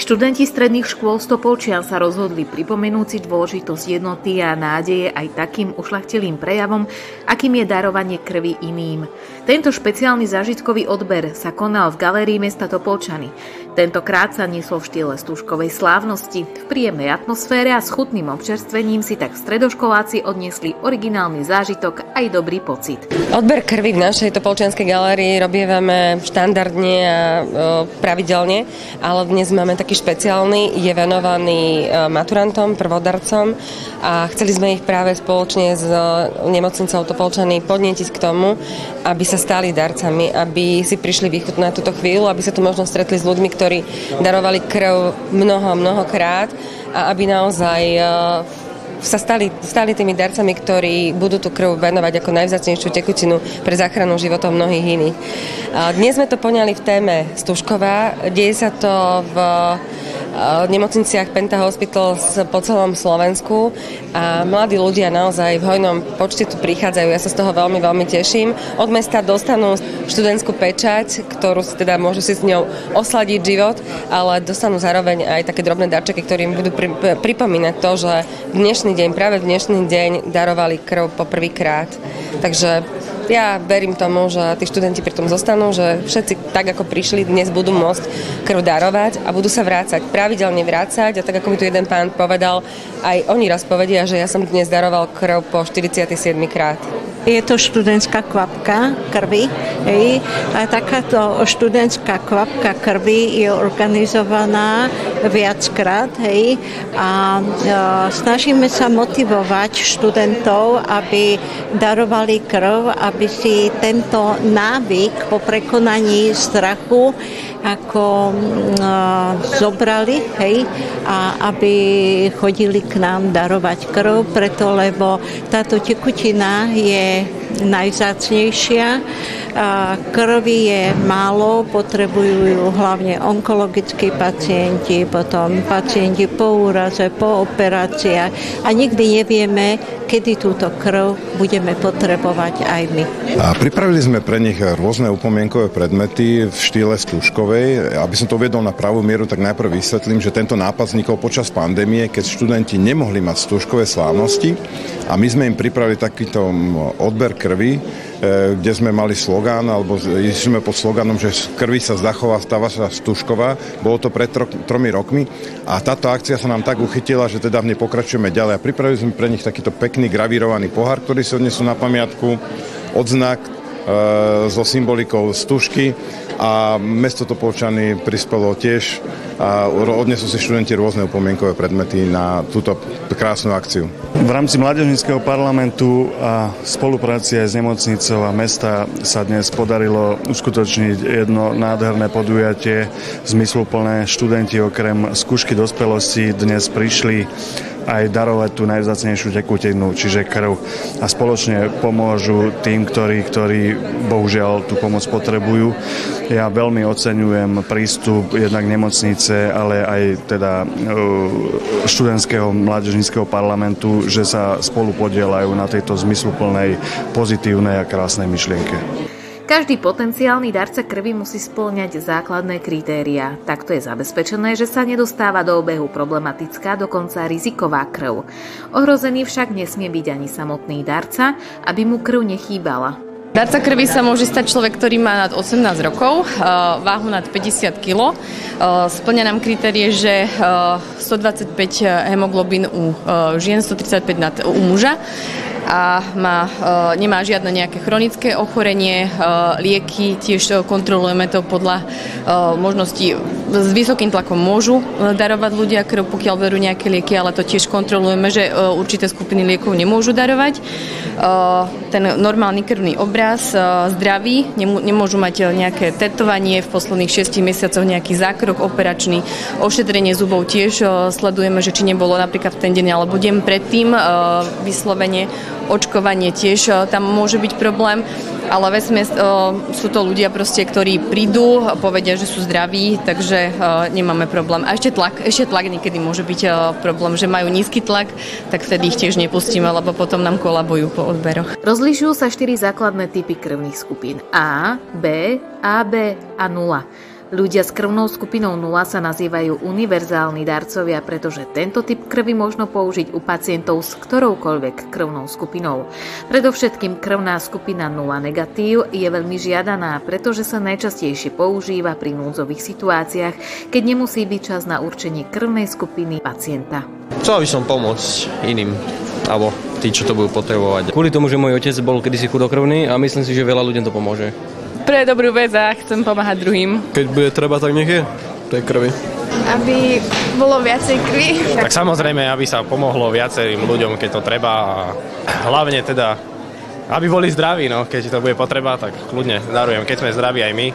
Študenti stredných škôl z Topolčian sa rozhodli pripomenúť si dôležitosť jednoty a nádeje aj takým ušľachtilým prejavom, akým je darovanie krvi iným. Tento špeciálny zážitkový odber sa konal v galérii mesta Topolčany. Tentokrát sa niesol v štýle stužkovej slávnosti. V príjemnej atmosfére a s chutným občerstvením si tak stredoškoláci odniesli originálny zážitok aj dobrý pocit. Odber krvi v našej Topolčianskej galérii robievame štandardne a pravidelne, ale dnes máme taký špeciálny, je venovaný maturantom, prvodarcom a chceli sme ich práve spoločne s nemocnicou Topolčany podnietiť k tomu, aby sa stali darcami, aby si prišli vychutnať túto chvíľu, aby sa tu možno stretli s ľuďmi, ktorí darovali krv mnohokrát a aby naozaj sa stali tými darcami, ktorí budú tú krv venovať ako najvzácnejšiu tekutinu pre záchranu životov mnohých iných. Dnes sme to poňali v téme Stužková. Deje sa to v nemocniciach Penta Hospital po celom Slovensku a mladí ľudia naozaj v hojnom počte tu prichádzajú. Ja sa z toho veľmi, veľmi teším. Od mesta dostanú študentskú pečať, ktorú si teda môžu si s ňou osladiť život, ale dostanú zároveň aj také drobné darčeky, ktoré im budú pripomínať to, že práve dnešný deň darovali krv po prvýkrát. Takže ja verím tomu, že tí študenti pri tom zostanú, že všetci tak, ako prišli, dnes budú môcť krv darovať a budú sa vrácať, pravidelne vrácať a tak, ako mi tu jeden pán povedal, aj oni raz povedia, že ja som dnes daroval krv po 47 krát. Je to študentská kvapka krvi, hej, a takáto študentská kvapka krvi je organizovaná viackrát, hej, a snažíme sa motivovať študentov, aby darovali krv, aby si tento návyk po prekonaní strachu ako zobrali, hej, a aby chodili k nám darovať krv, preto lebo táto tekutina je najvzácnejšia. Krvi je málo, potrebujú ju hlavne onkologickí pacienti, potom pacienti po úraze, po operáciách a nikdy nevieme, kedy túto krv budeme potrebovať aj my. A pripravili sme pre nich rôzne upomienkové predmety v štýle Stužkovej. Aby som to uviedol na pravú mieru, tak najprv vysvetlím, že tento nápad vznikol počas pandémie, keď študenti nemohli mať stužkové slávnosti a my sme im pripravili takýto odber krvi, kde sme mali slogán, alebo išli sme pod slogánom, že z krvi sa zachová, stáva sa stužková. Bolo to pred 3 rokmi a táto akcia sa nám tak uchytila, že teda v nej pokračujeme ďalej. A pripravili sme pre nich takýto pekný gravírovaný pohár, ktorý si odnesú na pamiatku, odznak so symbolikou stužky a mesto Topolčany prispelo tiež a odnesú si študenti rôzne upomienkové predmety na túto krásnu akciu. V rámci Mládežníckeho parlamentu a spolupráci aj s nemocnicou a mesta sa dnes podarilo uskutočniť jedno nádherné podujatie zmysluplné. Študenti okrem skúšky dospelosti dnes prišli aj darovať tú najvzácnejšiu tekutinu, čiže krv a spoločne pomôžu tým, ktorí bohužiaľ tú pomoc potrebujú. Ja veľmi oceňujem prístup jednak nemocnice, ale aj teda študentského mládežníckeho parlamentu, že sa spolu podieľajú na tejto zmysluplnej, pozitívnej a krásnej myšlienke. Každý potenciálny darca krvi musí spĺňať základné kritériá. Takto je zabezpečené, že sa nedostáva do obehu problematická, dokonca riziková krv. Ohrozený však nesmie byť ani samotný darca, aby mu krv nechýbala. Darca krvi sa môže stať človek, ktorý má nad 18 rokov, váhu nad 50 kg. Spĺňa nám kritérie, že 125 hemoglobín u žien, 135 u muža a nemá žiadne nejaké chronické ochorenie, lieky, tiež kontrolujeme to podľa možností. S vysokým tlakom môžu darovať ľudia krv, pokiaľ berú nejaké lieky, ale to tiež kontrolujeme, že určité skupiny liekov nemôžu darovať. Ten normálny krvný obraz, zdravý, nemôžu mať nejaké tetovanie, v posledných 6 mesiacoch nejaký zákrok operačný, ošetrenie zubov tiež sledujeme, že či nebolo napríklad v ten deň alebo deň predtým vyslovene očkovanie tiež tam môže byť problém, ale vesme sú to ľudia proste, ktorí prídu, povedia, že sú zdraví, takže nemáme problém. A ešte tlak niekedy môže byť problém, že majú nízky tlak, tak vtedy ich tiež nepustíme, lebo potom nám kolabujú po odberoch. Rozlišujú sa 4 základné typy krvných skupín A, B, AB a 0. Ľudia s krvnou skupinou 0 sa nazývajú univerzálni darcovia, pretože tento typ krvi možno použiť u pacientov s ktoroukoľvek krvnou skupinou. Predovšetkým krvná skupina 0 negatív je veľmi žiadaná, pretože sa najčastejšie používa pri núdzových situáciách, keď nemusí byť čas na určenie krvnej skupiny pacienta. Chcel by som pomôcť iným, alebo tí, čo to budú potrebovať. Kvôli tomu, že môj otec bol kedysi chudokrvný a myslím si, že veľa ľuďom to pomôže. Pre dobrú vec a chcem pomáhať druhým. Keď bude treba, tak nech je tej krvi. Aby bolo viacej krvi. Tak samozrejme, aby sa pomohlo viacerým ľuďom, keď to treba a hlavne teda, aby boli zdraví, no. Keď to bude potreba, tak kľudne darujem. Keď sme zdraví aj my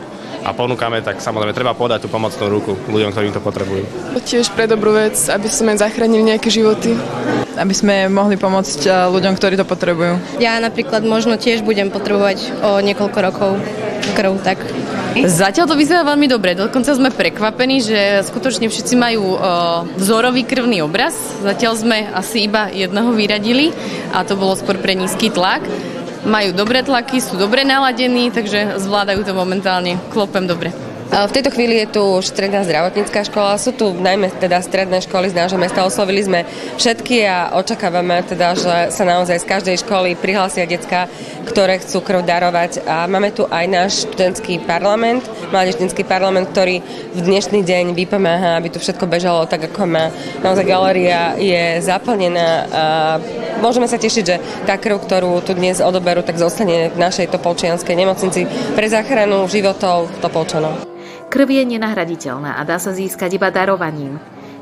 a ponúkame, tak samozrejme treba podať tú pomocnú ruku ľuďom, ktorým to potrebujú. Tiež pre dobrú vec, aby sme zachránili nejaké životy. Aby sme mohli pomôcť ľuďom, ktorí to potrebujú. Ja napríklad možno tiež budem potrebovať o niekoľko rokov krv, tak. Zatiaľ to vyzerá veľmi dobre, dokonca sme prekvapení, že skutočne všetci majú vzorový krvný obraz. Zatiaľ sme asi iba jedného vyradili a to bolo skôr pre nízky tlak. Majú dobré tlaky, sú dobre naladení, takže zvládajú to momentálne. Klopem dobre. V tejto chvíli je tu už stredná zdravotnícka škola, sú tu najmä teda stredné školy z nášho mesta, oslovili sme všetky a očakávame teda, že sa naozaj z každej školy prihlásia decká, ktoré chcú krv darovať a máme tu aj náš študentský parlament, mládežnícky parlament, ktorý v dnešný deň vypomáha, aby tu všetko bežalo tak, ako má. Naozaj galéria je zaplnená a môžeme sa tešiť, že tá krv, ktorú tu dnes odoberú, tak zostane v našej topolčianskej nemocnici pre záchranu životov Topolčanov. Krv je nenahraditeľná a dá sa získať iba darovaním.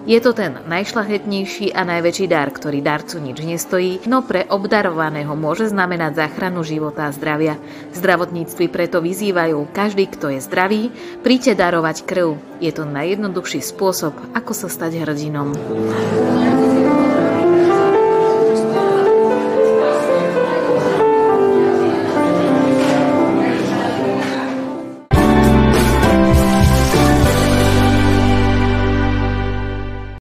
Je to ten najšľachetnejší a najväčší dar, ktorý darcu nič nestojí, no pre obdarovaného môže znamenať záchranu života a zdravia. V zdravotníctvi preto vyzývajú každý, kto je zdravý, príďte darovať krv. Je to najjednoduchší spôsob, ako sa stať hrdinom.